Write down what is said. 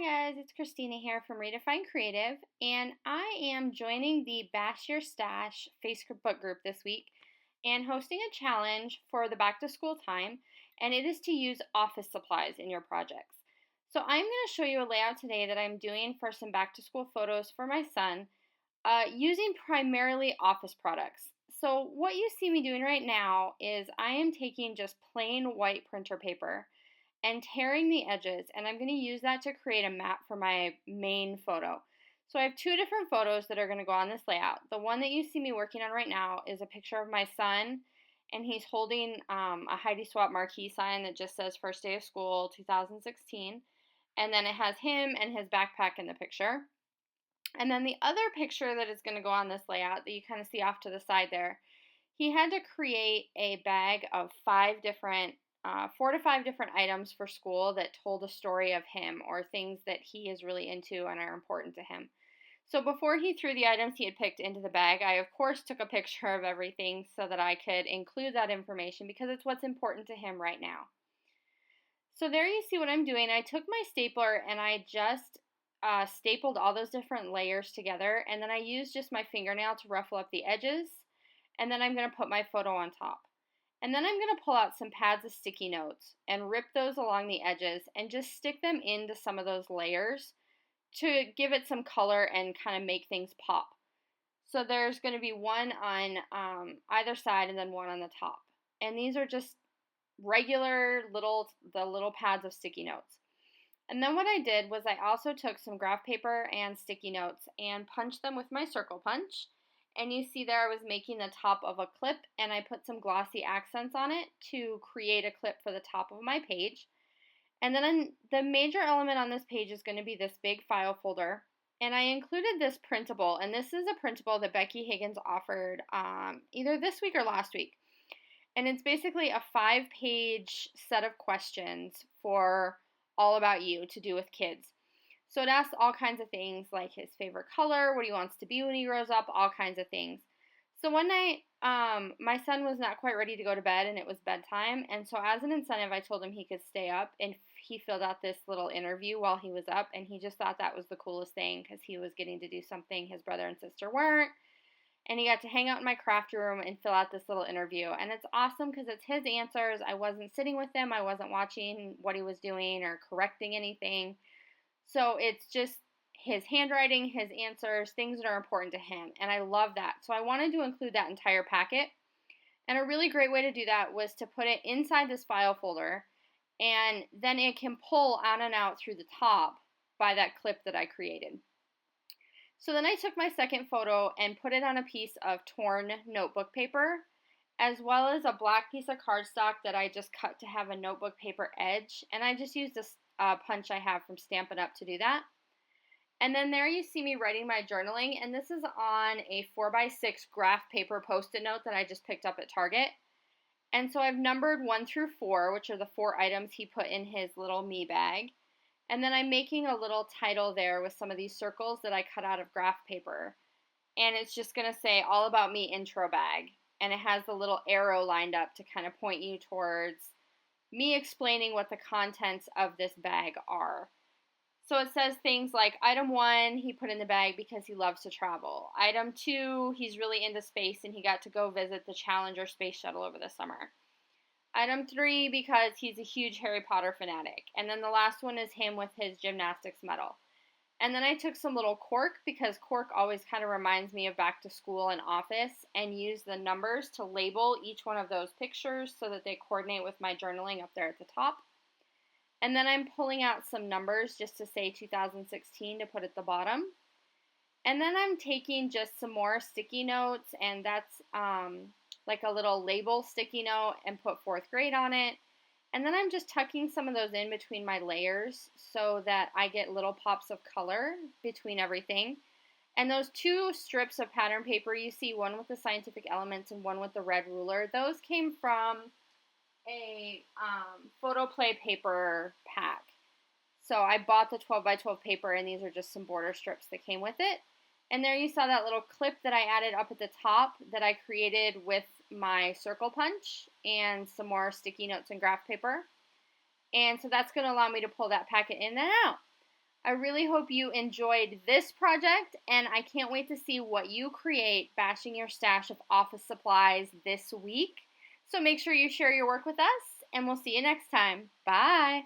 Hi guys, it's Christina here from Redefine Creative, and I am joining the Bash Your Stash Facebook group this week and hosting a challenge for the back to school time, and it is to use office supplies in your projects. So I'm going to show you a layout today that I'm doing for some back to school photos for my son using primarily office products. So what you see me doing right now is I am taking just plain white printer paper and tearing the edges, and I'm going to use that to create a map for my main photo. So I have two different photos that are going to go on this layout. The one that you see me working on right now is a picture of my son, and he's holding a Heidi Swapp marquee sign that just says First Day of School 2016, and then it has him and his backpack in the picture. And then the other picture that is going to go on this layout that you kind of see off to the side there, he had to create a bag of 4 to 5 different items for school that told a story of him or things that he is really into and are important to him. So before he threw the items he had picked into the bag, I of course took a picture of everything so that I could include that information because it's what's important to him right now. So there you see what I'm doing. I took my stapler and I just stapled all those different layers together, and then I used just my fingernail to ruffle up the edges, and then I'm going to put my photo on top. And then I'm going to pull out some pads of sticky notes and rip those along the edges and just stick them into some of those layers to give it some color and kind of make things pop. So there's going to be one on either side and then one on the top. And these are just regular little pads of sticky notes. And then what I did was I also took some graph paper and sticky notes and punched them with my circle punch. And you see there I was making the top of a clip, and I put some glossy accents on it to create a clip for the top of my page. And then the major element on this page is going to be this big file folder. And I included this printable, and this is a printable that Becky Higgins offered either this week or last week. And it's basically a 5-page set of questions for all about you to do with kids. So it asks all kinds of things like his favorite color, what he wants to be when he grows up, all kinds of things. So one night, my son was not quite ready to go to bed, and it was bedtime. And so as an incentive, I told him he could stay up, and he filled out this little interview while he was up, and he just thought that was the coolest thing because he was getting to do something his brother and sister weren't. And he got to hang out in my craft room and fill out this little interview. And it's awesome because it's his answers. I wasn't sitting with him. I wasn't watching what he was doing or correcting anything. So it's just his handwriting, his answers, things that are important to him. And I love that. So I wanted to include that entire packet. And a really great way to do that was to put it inside this file folder. And then it can pull on and out through the top by that clip that I created. So then I took my second photo and put it on a piece of torn notebook paper, as well as a black piece of cardstock that I just cut to have a notebook paper edge. And I just used this punch I have from Stampin' Up! To do that. And then there you see me writing my journaling, and this is on a 4x6 graph paper post-it note that I just picked up at Target. And so I've numbered 1 through 4, which are the 4 items he put in his little me bag. And then I'm making a little title there with some of these circles that I cut out of graph paper. And it's just going to say All About Me intro bag. And it has the little arrow lined up to kind of point you towards me explaining what the contents of this bag are. So it says things like item 1, he put in the bag because he loves to travel. Item 2, he's really into space and he got to go visit the Challenger space shuttle over the summer. Item 3, because he's a huge Harry Potter fanatic. And then the last one is him with his gymnastics medal. And then I took some little cork because cork always kind of reminds me of back to school and office, and used the numbers to label each one of those pictures so that they coordinate with my journaling up there at the top. And then I'm pulling out some numbers just to say 2016 to put at the bottom. And then I'm taking just some more sticky notes, and that's like a little label sticky note, and put 4th grade on it. And then I'm just tucking some of those in between my layers so that I get little pops of color between everything. And those 2 strips of pattern paper you see, one with the scientific elements and one with the red ruler, those came from a photo play paper pack. So I bought the 12 by 12 paper, and these are just some border strips that came with it. And there you saw that little clip that I added up at the top that I created with my circle punch and some more sticky notes and graph paper. And so that's going to allow me to pull that packet in and out. I really hope you enjoyed this project, and I can't wait to see what you create bashing your stash of office supplies this week. So make sure you share your work with us, and we'll see you next time. Bye!